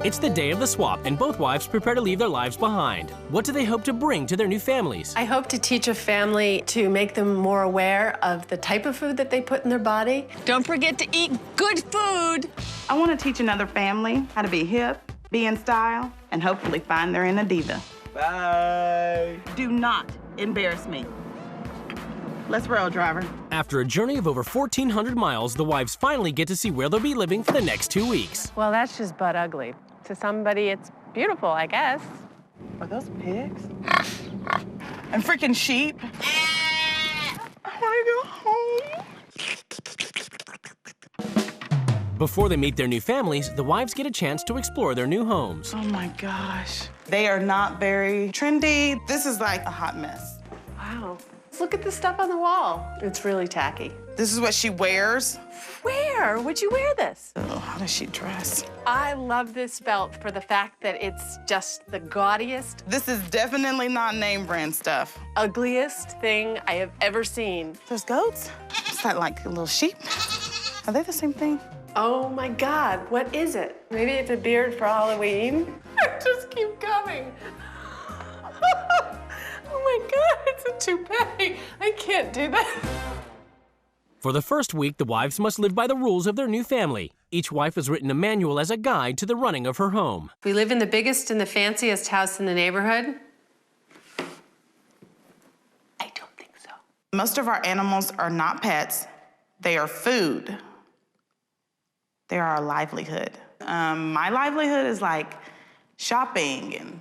It's the day of the swap, and both wives prepare to leave their lives behind. What do they hope to bring to their new families? I hope to teach a family to make them more aware of the type of food that they put in their body. Don't forget to eat good food. I want to teach another family how to be hip, be in style, and hopefully find their inner diva. Bye. Do not embarrass me. Let's roll, driver. After a journey of over 1,400 miles, the wives finally get to see where they'll be living for the next 2 weeks. Well, that's just butt ugly. To somebody, it's beautiful, I guess. Are those pigs? And freaking sheep? I want to go home. Before they meet their new families, the wives get a chance to explore their new homes. Oh my gosh. They are not very trendy. This is like a hot mess. Wow. Look at the stuff on the wall. It's really tacky. This is what she wears. Where would you wear this? Oh, how does she dress? I love this belt for the fact that it's just the gaudiest, This is definitely not name brand stuff. ugliest thing I have ever seen. There's goats? Is that like a little sheep? Are they the same thing? Oh my God, what is it? Maybe it's a beard for Halloween? Just keep coming. Oh my God, it's a toupee. I can't do that. For the first week, the wives must live by the rules of their new family. Each wife has written a manual as a guide to the running of her home. We live in the biggest and the fanciest house in the neighborhood. I don't think so. Most of our animals are not pets. They are food. They are our livelihood. My livelihood is like shopping and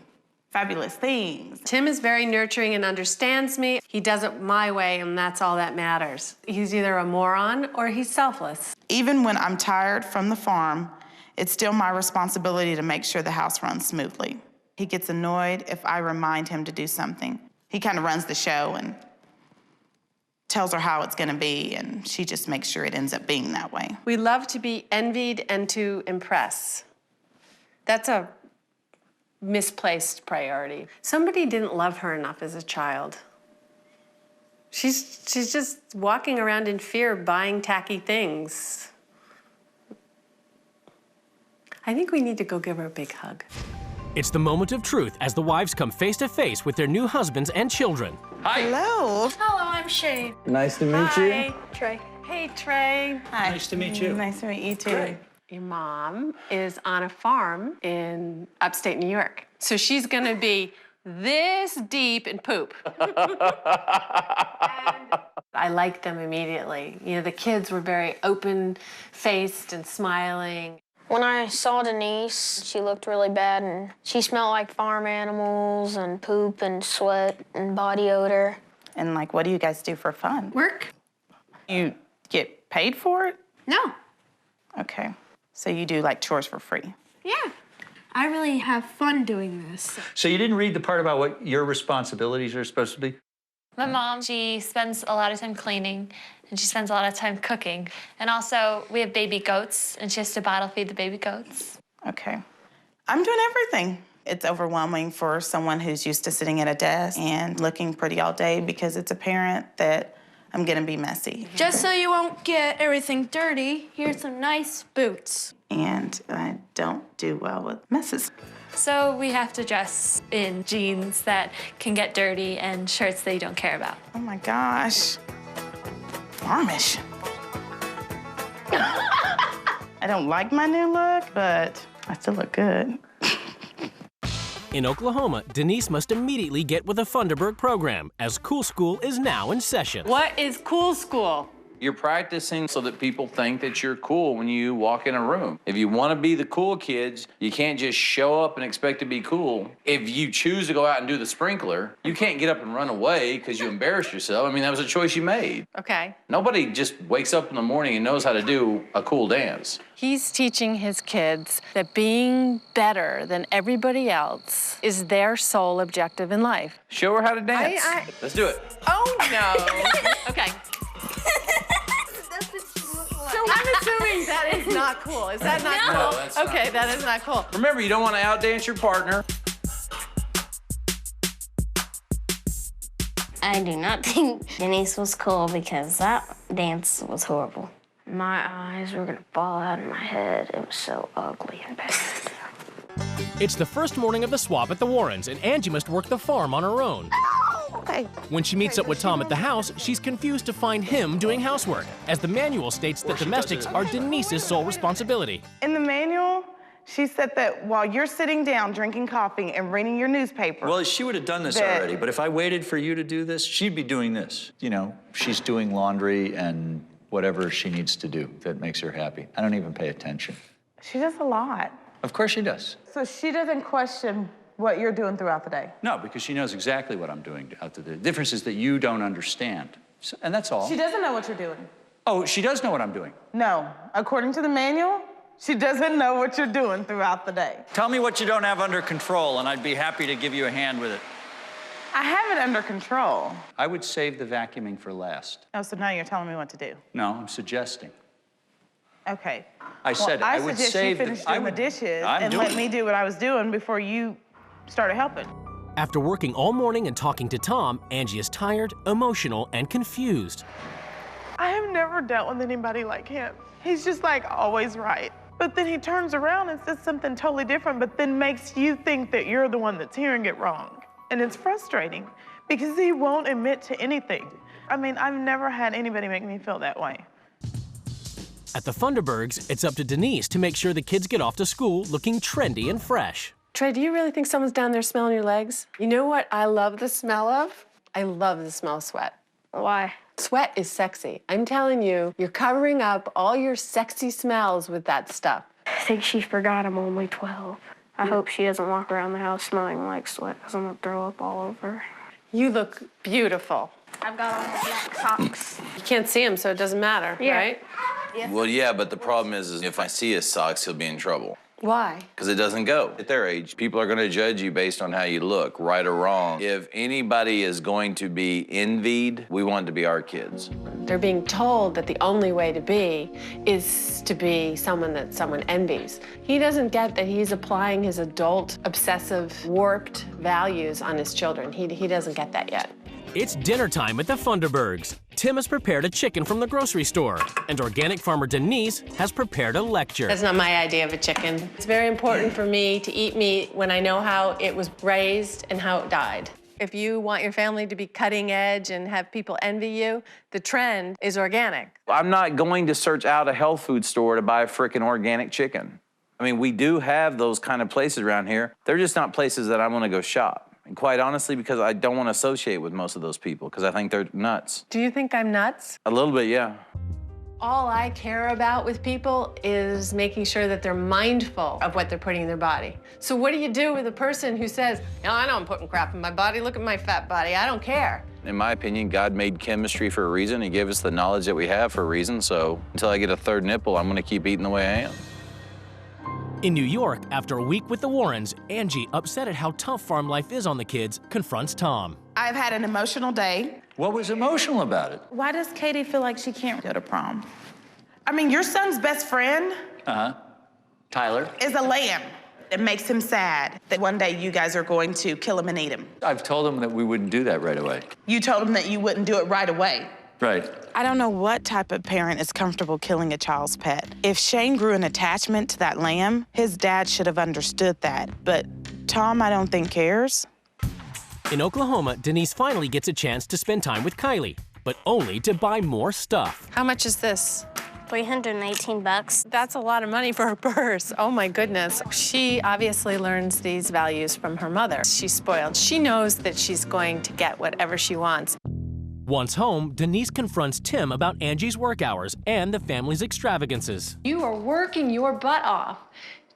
fabulous things. Tim is very nurturing and understands me. He does it my way, and that's all that matters. He's either a moron or he's selfless. Even when I'm tired from the farm, it's still my responsibility to make sure the house runs smoothly. He gets annoyed if I remind him to do something. He kind of runs the show and tells her how it's gonna be, and she just makes sure it ends up being that way. We love to be envied and to impress. That's a misplaced priority. Somebody didn't love her enough as a child. She's just walking around in fear, buying tacky things. I think we need to go give her a big hug. It's the moment of truth as the wives come face to face with their new husbands and children. Hi. Hello. Hello, I'm Shane. Nice to meet Hi, you. Trey. Hey, Trey. Hi. Nice to meet you. Nice to meet you too. Great. Your mom is on a farm in upstate New York. So she's gonna be this deep in poop. And I liked them immediately. You know, the kids were very open-faced and smiling. When I saw Denise, she looked really bad, and she smelled like farm animals and poop and sweat and body odor. And like, what do you guys do for fun? Work? You get paid for it? No. Okay. So you do like chores for free? Yeah. I really have fun doing this. So you didn't read the part about what your responsibilities are supposed to be? My mom, she spends a lot of time cleaning, and she spends a lot of time cooking. And also, we have baby goats, and she has to bottle feed the baby goats. Okay. I'm doing everything. It's overwhelming for someone who's used to sitting at a desk and looking pretty all day because it's apparent that I'm gonna be messy. Just so you won't get everything dirty, here's some nice boots. And I don't do well with messes. So we have to dress in jeans that can get dirty and shirts that you don't care about. Oh my gosh. Farmish. I don't like my new look, but I still look good. In Oklahoma, Denise must immediately get with the Funderburg program, as Cool School is now in session. What is Cool School? You're practicing so that people think that you're cool when you walk in a room. If you want to be the cool kids, you can't just show up and expect to be cool. If you choose to go out and do the sprinkler, you can't get up and run away because you embarrassed yourself. I mean, that was a choice you made. Okay. Nobody just wakes up in the morning and knows how to do a cool dance. He's teaching his kids that being better than everybody else is their sole objective in life. Show her how to dance. Let's do it. Oh, no. Okay. So I'm assuming that is not cool. Is that not No, cool? that's not Okay, that is not cool. Remember, you don't want to outdance your partner. I do not think Denise was cool because that dance was horrible. My eyes were gonna fall out of my head. It was so ugly and bad. It's the first morning of the swap at the Warrens, and Angie must work the farm on her own. Okay. When she meets up with Tom at the house, she's confused to find him doing housework, as the manual states that domestics are Denise's sole responsibility. In the manual, she said that while you're sitting down drinking coffee and reading your newspaper. Well, she would have done this already, but if I waited for you to do this, she'd be doing this. You know, she's doing laundry and whatever she needs to do that makes her happy. I don't even pay attention. She does a lot. Of course she does. So she doesn't question what you're doing throughout the day? No, because she knows exactly what I'm doing out there. The difference is that you don't understand. So, and that's all. She doesn't know what you're doing. Oh, she does know what I'm doing. No. According to the manual, she doesn't know what you're doing throughout the day. Tell me what you don't have under control, and I'd be happy to give you a hand with it. I have it under control. I would save the vacuuming for last. Oh, so now you're telling me what to do? No, I'm suggesting. Okay. I said I would save you finish doing the dishes and let me do what I was doing before you started helping. After working all morning and talking to Tom, Angie is tired, emotional, and confused. I have never dealt with anybody like him. He's just like always right. But then he turns around and says something totally different, but then makes you think that you're the one that's hearing it wrong. And it's frustrating because he won't admit to anything. I mean, I've never had anybody make me feel that way. At the Funderburgs, it's up to Denise to make sure the kids get off to school looking trendy and fresh. Trey, do you really think someone's down there smelling your legs? You know what I love the smell of? I love the smell of sweat. Why? Sweat is sexy. I'm telling you, you're covering up all your sexy smells with that stuff. I think she forgot I'm only 12. I hope she doesn't walk around the house smelling like sweat, because I'm gonna throw up all over. You look beautiful. I've got on my black socks. You can't see him, so it doesn't matter, right? Yes. Well, yeah, but the problem is if I see his socks, he'll be in trouble. Why? Because it doesn't go. At their age, people are going to judge you based on how you look, right or wrong. If anybody is going to be envied, we want it to be our kids. They're being told that the only way to be is to be someone that someone envies. He doesn't get that he's applying his adult, obsessive, warped values on his children. He doesn't get that yet. It's dinner time at the Funderburgs. Tim has prepared a chicken from the grocery store, and organic farmer Denise has prepared a lecture. That's not my idea of a chicken. It's very important for me to eat meat when I know how it was raised and how it died. If you want your family to be cutting edge and have people envy you, the trend is organic. I'm not going to search out a health food store to buy a frickin' organic chicken. I mean, we do have those kind of places around here. They're just not places that I want to go shop. And quite honestly, because I don't want to associate with most of those people, because I think they're nuts. Do you think I'm nuts? A little bit, yeah. All I care about with people is making sure that they're mindful of what they're putting in their body. So what do you do with a person who says, no, I know I'm putting crap in my body, look at my fat body, I don't care. In my opinion, God made chemistry for a reason. He gave us the knowledge that we have for a reason. So until I get a third nipple, I'm going to keep eating the way I am. In New York, after a week with the Warrens, Angie, upset at how tough farm life is on the kids, confronts Tom. I've had an emotional day. What was emotional about it? Why does Katie feel like she can't go to prom? I mean, your son's best friend Tyler? is a lamb. It makes him sad that one day you guys are going to kill him and eat him. I've told him that we wouldn't do that right away. You told him that you wouldn't do it right away. Right. I don't know what type of parent is comfortable killing a child's pet. If Shane grew an attachment to that lamb, his dad should have understood that. But Tom, I don't think cares. In Oklahoma, Denise finally gets a chance to spend time with Kylie, but only to buy more stuff. How much is this? $318. That's a lot of money for her purse. Oh my goodness. She obviously learns these values from her mother. She's spoiled. She knows that she's going to get whatever she wants. Once home, Denise confronts Tim about Angie's work hours and the family's extravagances. You are working your butt off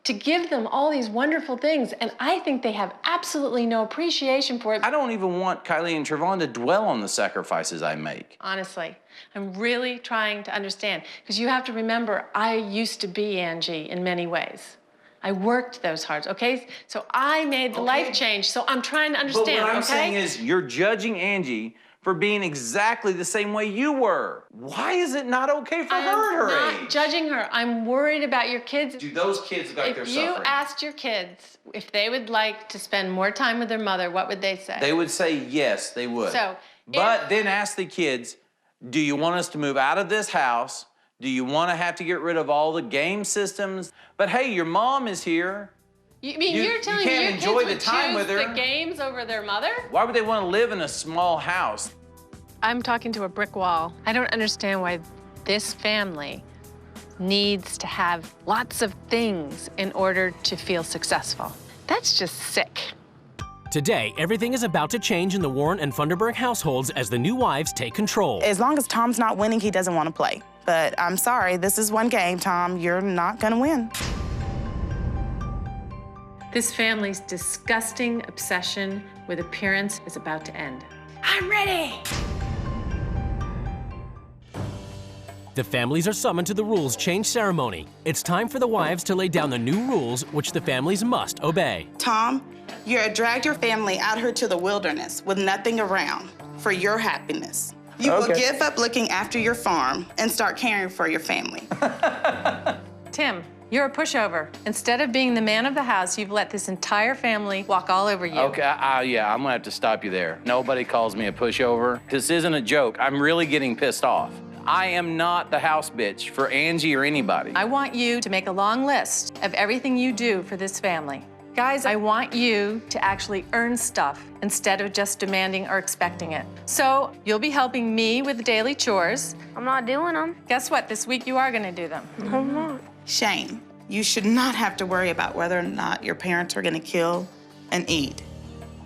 to give them all these wonderful things, and I think they have absolutely no appreciation for it. I don't even want Kylie and Trevon to dwell on the sacrifices I make. Honestly, I'm really trying to understand, because you have to remember, I used to be Angie in many ways. I worked those hard, okay? So I made the life change, so I'm trying to understand, But what I'm okay? saying is you're judging Angie for being exactly the same way you were. Why is it not okay for her at her I'm age? not judging her. I'm worried about your kids. Do those kids look like they're If you suffering? asked your kids if they would like to spend more time with their mother, what would they say? They would say yes, they would. So, but then ask the kids, do you want us to move out of this house? Do you want to have to get rid of all the game systems? But hey, your mom is here. You mean you're telling me can't your enjoy kids the would time choose with her. the games over their mother? Why would they want to live in a small house? I'm talking to a brick wall. I don't understand why this family needs to have lots of things in order to feel successful. That's just sick. Today, everything is about to change in the Warren and Funderburg households as the new wives take control. As long as Tom's not winning, he doesn't want to play. But I'm sorry, this is one game, Tom. You're not gonna win. This family's disgusting obsession with appearance is about to end. I'm ready! The families are summoned to the rules change ceremony. It's time for the wives to lay down the new rules which the families must obey. Tom, you dragged your family out here to the wilderness with nothing around for your happiness. You will give up looking after your farm and start caring for your family. Tim, you're a pushover. Instead of being the man of the house, you've let this entire family walk all over you. Okay, yeah, I'm gonna have to stop you there. Nobody calls me a pushover. This isn't a joke. I'm really getting pissed off. I am not the house bitch for Angie or anybody. I want you to make a long list of everything you do for this family. Guys, I want you to actually earn stuff instead of just demanding or expecting it. So you'll be helping me with the daily chores. I'm not doing them. Guess what? This week you are gonna do them. I'm not. Shane, you should not have to worry about whether or not your parents are gonna kill and eat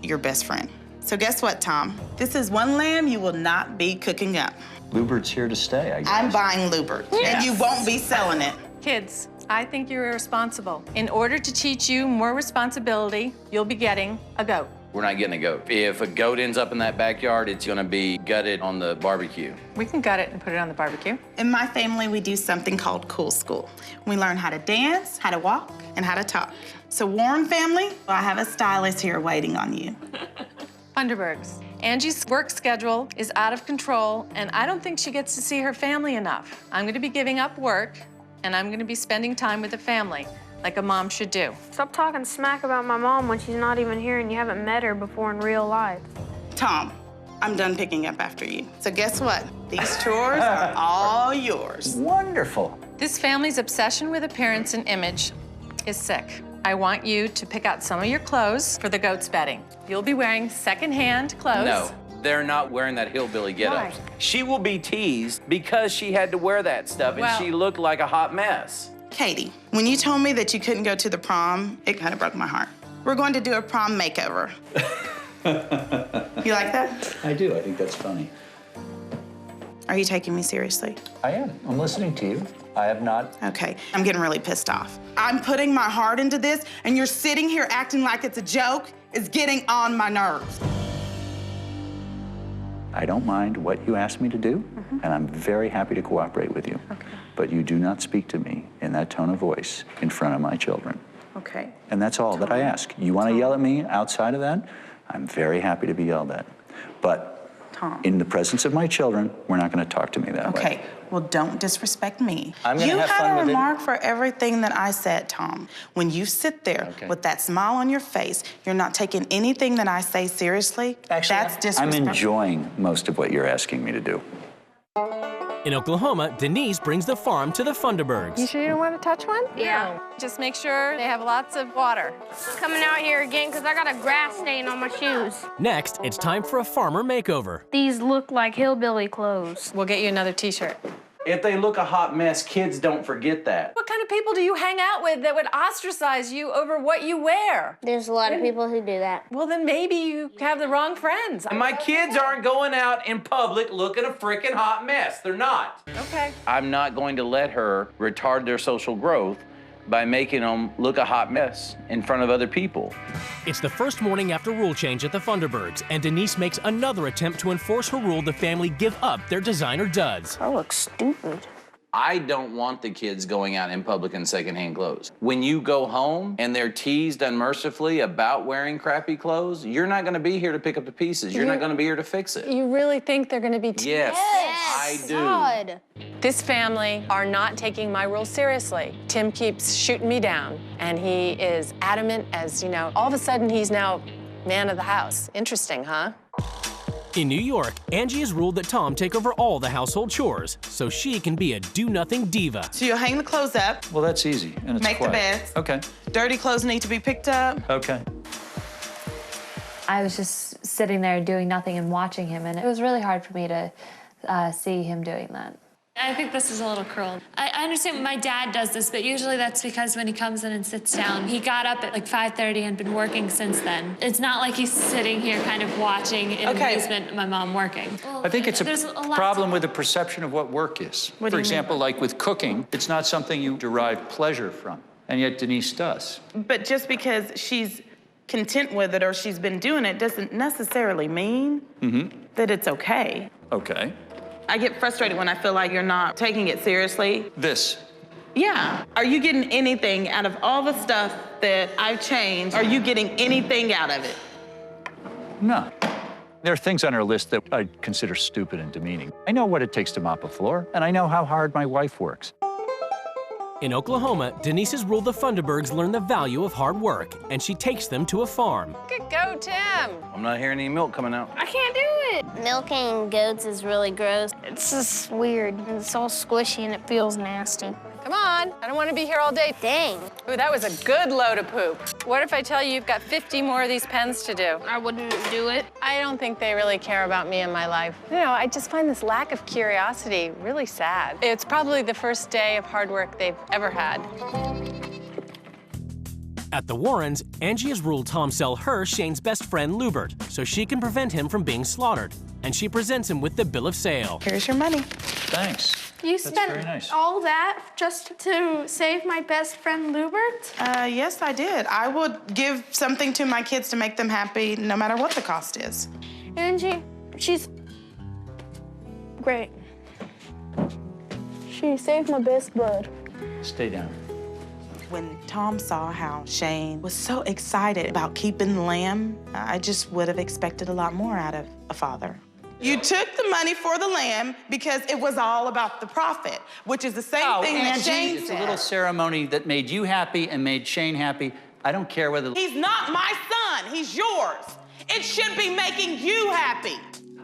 your best friend. So guess what, Tom? This is one lamb you will not be cooking up. Lubert's here to stay, I guess. I'm buying Lubert, and you won't be selling it. Kids, I think you're irresponsible. In order to teach you more responsibility, you'll be getting a goat. We're not getting a goat. If a goat ends up in that backyard, it's gonna be gutted on the barbecue. We can gut it and put it on the barbecue. In my family, we do something called Cool School. We learn how to dance, how to walk, and how to talk. So Warren family, I have a stylist here waiting on you. Funderburgs. Angie's work schedule is out of control, and I don't think she gets to see her family enough. I'm gonna be giving up work, and I'm gonna be spending time with the family, like a mom should do. Stop talking smack about my mom when she's not even here and you haven't met her before in real life. Tom, I'm done picking up after you. So guess what? These chores are all yours. Wonderful. This family's obsession with appearance and image is sick. I want you to pick out some of your clothes for the goat's bedding. You'll be wearing secondhand clothes. No, they're not wearing that hillbilly getup. She will be teased because she had to wear that stuff and she looked like a hot mess. Katie, when you told me that you couldn't go to the prom, it kind of broke my heart. We're going to do a prom makeover. You like that? I do. I think that's funny. Are you taking me seriously? I am. I'm listening to you. I have not. Okay, I'm getting really pissed off. I'm putting my heart into this, and you're sitting here acting like it's a joke. It's getting on my nerves. I don't mind what you asked me to do, and I'm very happy to cooperate with you. Okay. But you do not speak to me in that tone of voice in front of my children. Okay. And that's all that I ask. You want to yell at me outside of that? I'm very happy to be yelled at. But Tom. in the presence of my children, we're not going to talk to me that way. Okay, well, don't disrespect me. I'm gonna you have had fun a with it. remark for everything that I said, Tom. When you sit there with that smile on your face, you're not taking anything that I say seriously. Actually, that's disrespectful. I'm enjoying most of what you're asking me to do. In Oklahoma, Denise brings the farm to the Funderburgs. You sure you don't want to touch one? Yeah. Just make sure they have lots of water. Coming out here again because I got a grass stain on my shoes. Next, it's time for a farmer makeover. These look like hillbilly clothes. We'll get you another t-shirt. If they look a hot mess, kids don't forget that. What kind of people do you hang out with that would ostracize you over what you wear? There's a lot of people who do that. Well, then maybe you have the wrong friends. And my kids aren't going out in public looking a freaking hot mess. They're not. Okay. I'm not going to let her retard their social growth by making them look a hot mess in front of other people. It's the first morning after rule change at the Funderburgs, and Denise makes another attempt to enforce her rule the family give up their designer duds. I look stupid. I don't want the kids going out in public in secondhand clothes. When you go home and they're teased unmercifully about wearing crappy clothes, you're not gonna be here to pick up the pieces. You're not gonna be here to fix it. You really think they're gonna be Yes, I do. God. This family are not taking my rules seriously. Tim keeps shooting me down, and he is adamant as, you know, all of a sudden he's now man of the house. Interesting, huh? In New York, Angie has ruled that Tom take over all the household chores so she can be a do-nothing diva. So you'll hang the clothes up. Well, that's easy, and it's Make the quiet. beds. Okay. Dirty clothes need to be picked up. Okay. I was just sitting there doing nothing and watching him, and it was really hard for me to see him doing that. I think this is a little cruel. I understand my dad does this, but usually that's because when he comes in and sits down, he got up at like 5:30 and been working since then. It's not like he's sitting here kind of watching in amazement at my mom working. Well, I think it's a problem to... with the perception of what work is. For example, like with cooking, it's not something you derive pleasure from, and yet Denise does. But just because she's content with it or she's been doing it doesn't necessarily mean that it's okay. Okay. I get frustrated when I feel like you're not taking it seriously. This. Yeah. Are you getting anything out of all the stuff that I've changed? Are you getting anything out of it? No. There are things on her list that I consider stupid and demeaning. I know what it takes to mop a floor, and I know how hard my wife works. In Oklahoma, Denise has ruled the Funderburgs learn the value of hard work, and she takes them to a farm. Good go, Tim. I'm not hearing any milk coming out. I can't do it. Milking goats is really gross. It's just weird. It's all squishy and it feels nasty. Come on, I don't want to be here all day. Dang. Ooh, that was a good load of poop. What if I tell you you've got 50 more of these pens to do? I wouldn't do it. I don't think they really care about me and my life. You know, I just find this lack of curiosity really sad. It's probably the first day of hard work they've ever had. At the Warrens, Angie has ruled Tom sell her Shane's best friend, Lubert, so she can prevent him from being slaughtered. And she presents him with the bill of sale. Here's your money. Thanks. You That's spent very nice. all that just to save my best friend Lubert? Yes, I did. I would give something to my kids to make them happy no matter what the cost is. Angie, she's great. She saved my best bud. Stay down. When Tom saw how Shane was so excited about keeping the lamb, I just would have expected a lot more out of a father. You took the money for the lamb because it was all about the profit, which is the same thing that Shane it's said. a little ceremony that made you happy and made Shane happy. I don't care whether... He's not my son, he's yours. It should be making you happy.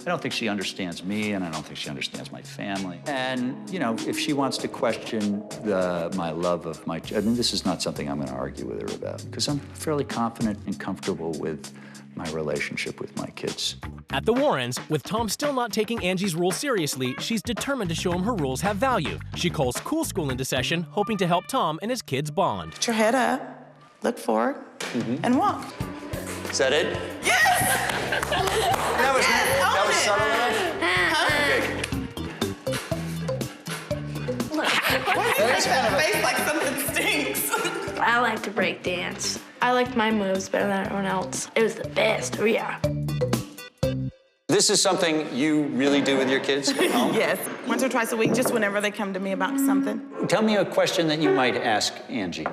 I don't think she understands me, and I don't think she understands my family. And, you know, if she wants to question my love of my... I mean, this is not something I'm going to argue with her about, because I'm fairly confident and comfortable with my relationship with my kids. At the Warrens, with Tom still not taking Angie's rules seriously, she's determined to show him her rules have value. She calls Cool School into session, hoping to help Tom and his kids bond. Put your head up, look forward, and walk. Is that it? Yes! That was subtle enough? Why do you make that face like something stinks? I like to break dance. I liked my moves better than everyone else. It was the best, oh yeah. This is something you really do with your kids at home? Yes, once or twice a week, just whenever they come to me about something. Tell me a question that you might ask Angie.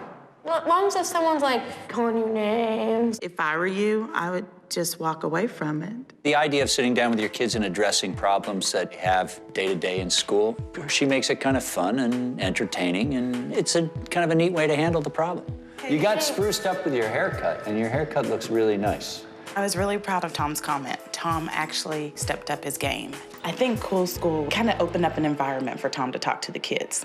What moms if someone's like calling you names? If I were you, I would just walk away from it. The idea of sitting down with your kids and addressing problems that you have day-to-day in school, she makes it kind of fun and entertaining, and it's a kind of a neat way to handle the problem. You got spruced up with your haircut, and your haircut looks really nice. I was really proud of Tom's comment. Tom actually stepped up his game. I think Cool School kind of opened up an environment for Tom to talk to the kids.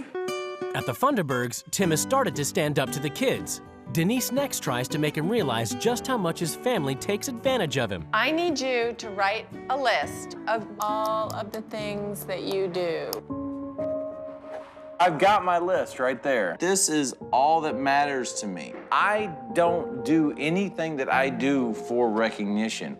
At the Funderburgs, Tim has started to stand up to the kids. Denise next tries to make him realize just how much his family takes advantage of him. I need you to write a list of all of the things that you do. I've got my list right there. This is all that matters to me. I don't do anything that I do for recognition.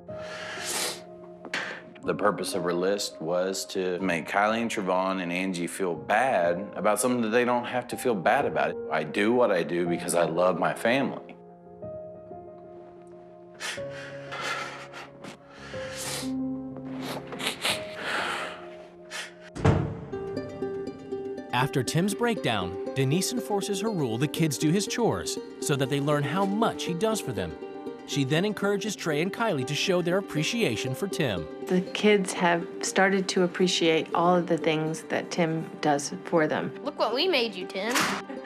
The purpose of her list was to make Kylie and Trevon and Angie feel bad about something that they don't have to feel bad about. I do what I do because I love my family. After Tim's breakdown, Denise enforces her rule the kids do his chores so that they learn how much he does for them. She then encourages Trey and Kylie to show their appreciation for Tim. The kids have started to appreciate all of the things that Tim does for them. Look what we made you, Tim.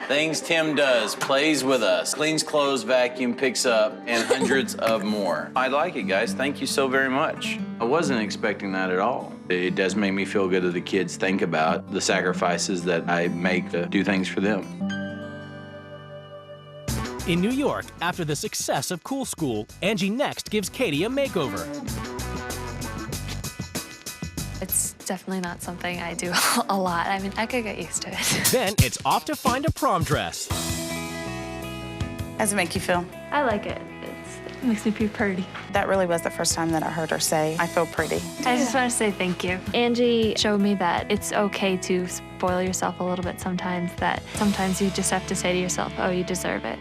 Things Tim does, plays with us, cleans clothes, vacuum, picks up, and hundreds of more. I like it, guys. Thank you so very much. I wasn't expecting that at all. It does make me feel good that the kids think about the sacrifices that I make to do things for them. In New York, after the success of Cool School, Angie next gives Katie a makeover. It's definitely not something I do a lot. I mean, I could get used to it. Then it's off to find a prom dress. How's it make you feel? I like it. It makes me feel pretty. That really was the first time that I heard her say, I feel pretty. I just want to say thank you. Angie showed me that it's okay to spoil yourself a little bit sometimes, that sometimes you just have to say to yourself, oh, you deserve it.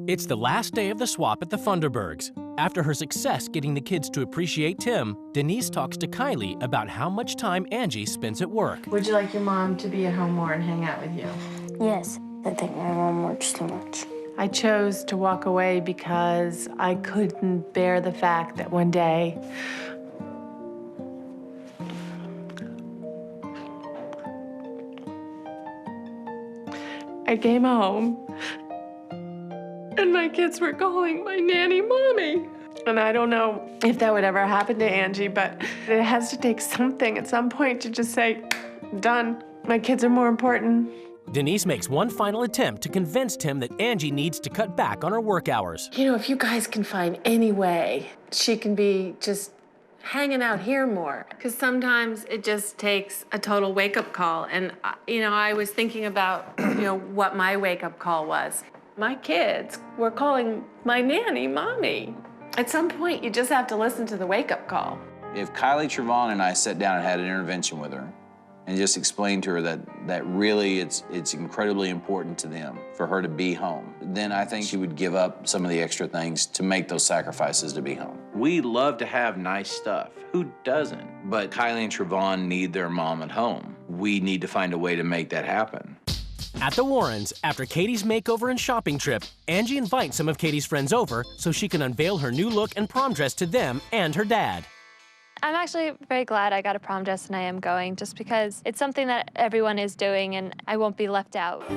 It's the last day of the swap at the Funderburgs. After her success getting the kids to appreciate Tim, Denise talks to Kylie about how much time Angie spends at work. Would you like your mom to be at home more and hang out with you? Yes, I think my mom works too much. I chose to walk away because I couldn't bear the fact that one day I came home and my kids were calling my nanny mommy. And I don't know if that would ever happen to Angie, but it has to take something at some point to just say, done. My kids are more important. Denise makes one final attempt to convince Tim that Angie needs to cut back on her work hours. You know, if you guys can find any way she can be just hanging out here more, because sometimes it just takes a total wake-up call. And, you know, I was thinking about, what my wake-up call was. My kids were calling my nanny mommy. At some point, you just have to listen to the wake-up call. If Kylie Trevon and I sat down and had an intervention with her and just explained to her that really it's incredibly important to them for her to be home, then I think she would give up some of the extra things to make those sacrifices to be home. We love to have nice stuff. Who doesn't? But Kylie and Trevon need their mom at home. We need to find a way to make that happen. At the Warrens, after Katie's makeover and shopping trip, Angie invites some of Katie's friends over so she can unveil her new look and prom dress to them and her dad. I'm actually very glad I got a prom dress and I am going, just because it's something that everyone is doing and I won't be left out.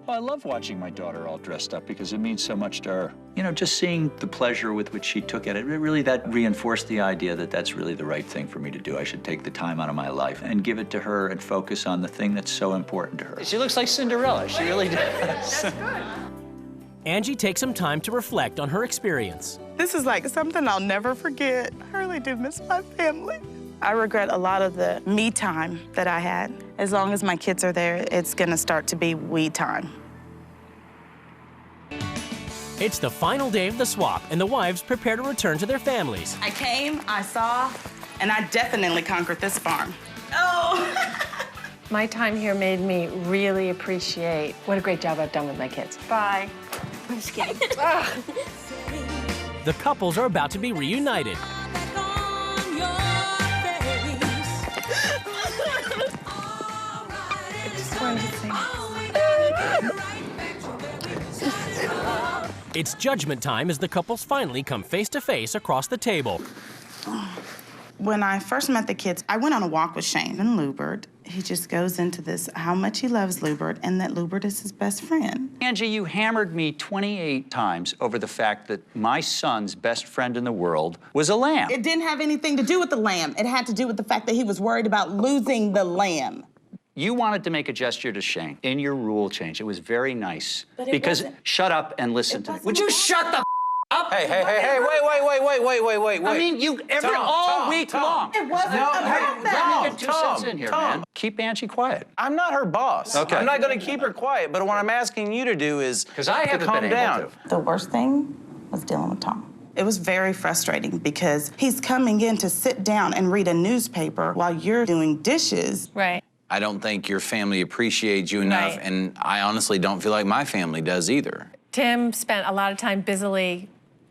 Well, I love watching my daughter all dressed up because it means so much to her. You know, just seeing the pleasure with which she took it, that reinforced the idea that that's really the right thing for me to do. I should take the time out of my life and give it to her and focus on the thing that's so important to her. She looks like Cinderella. She really does. That's good. Angie takes some time to reflect on her experience. This is like something I'll never forget. I really do miss my family. I regret a lot of the me time that I had. As long as my kids are there, it's gonna start to be we time. It's the final day of the swap, and the wives prepare to return to their families. I came, I saw, and I definitely conquered this farm. Oh! My time here made me really appreciate what a great job I've done with my kids. Bye. I'm just kidding. The couples are about to be reunited. It's judgment time as the couples finally come face to face across the table. When I first met the kids, I went on a walk with Shane and Lubert. He just goes into this, how much he loves Lubert and that Lubert is his best friend. Angie, you hammered me 28 times over the fact that my son's best friend in the world was a lamb. It didn't have anything to do with the lamb. It had to do with the fact that he was worried about losing the lamb. You wanted to make a gesture to Shane in your rule change. It was very nice. But it because wasn't. Shut up and listen to me. Would you shut the up? Hey, wait. I mean, all week long. It wasn't about that. Get 2 cents in here, man. Keep Angie quiet. I'm not her boss. Okay. I'm not going to keep her quiet, but what I'm asking you to do is I to calm down. The worst thing was dealing with Tom. It was very frustrating because he's coming in to sit down and read a newspaper while you're doing dishes. Right. I don't think your family appreciates you enough, Right. and I honestly don't feel like my family does either. Tim spent a lot of time busily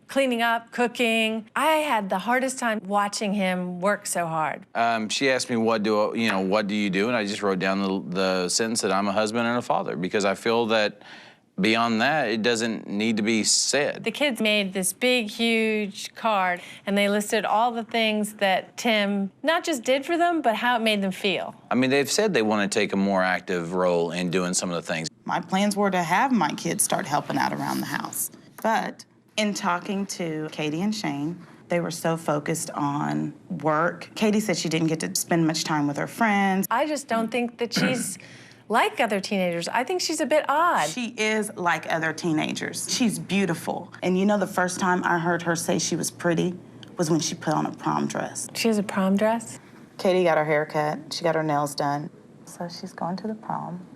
cleaning up, cooking. I had the hardest time watching him work so hard. She asked me, what do you do? And I just wrote down the sentence that I'm a husband and a father, because I feel that beyond that, it doesn't need to be said. The kids made this big, huge card, and they listed all the things that Tim not just did for them, but how it made them feel. I mean, they've said they want to take a more active role in doing some of the things. My plans were to have my kids start helping out around the house. But in talking to Katie and Shane, they were so focused on work. Katie said she didn't get to spend much time with her friends. I just don't think that she's like other teenagers. I think she's a bit odd. She is like other teenagers. She's beautiful. And you know, the first time I heard her say she was pretty was when she put on a prom dress. She has a prom dress? Katie got her hair cut. She got her nails done. So she's going to the prom.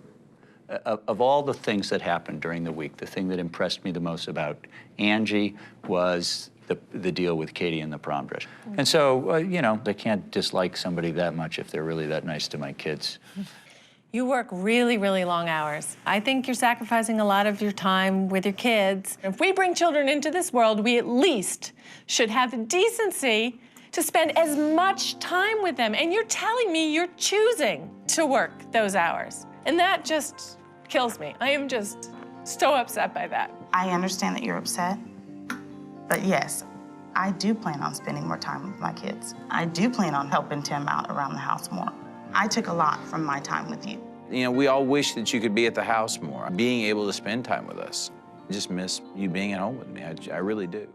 Of all the things that happened during the week, the thing that impressed me the most about Angie was the deal with Katie and the prom dress. And so, you know, I can't dislike somebody that much if they're really that nice to my kids. You work really, really long hours. I think you're sacrificing a lot of your time with your kids. If we bring children into this world, we at least should have the decency to spend as much time with them. And you're telling me you're choosing to work those hours. And that just kills me. I am just so upset by that. I understand that you're upset, but yes, I do plan on spending more time with my kids. I do plan on helping Tim out around the house more. I took a lot from my time with you. You know, we all wish that you could be at the house more, being able to spend time with us. I just miss you being at home with me. I really do.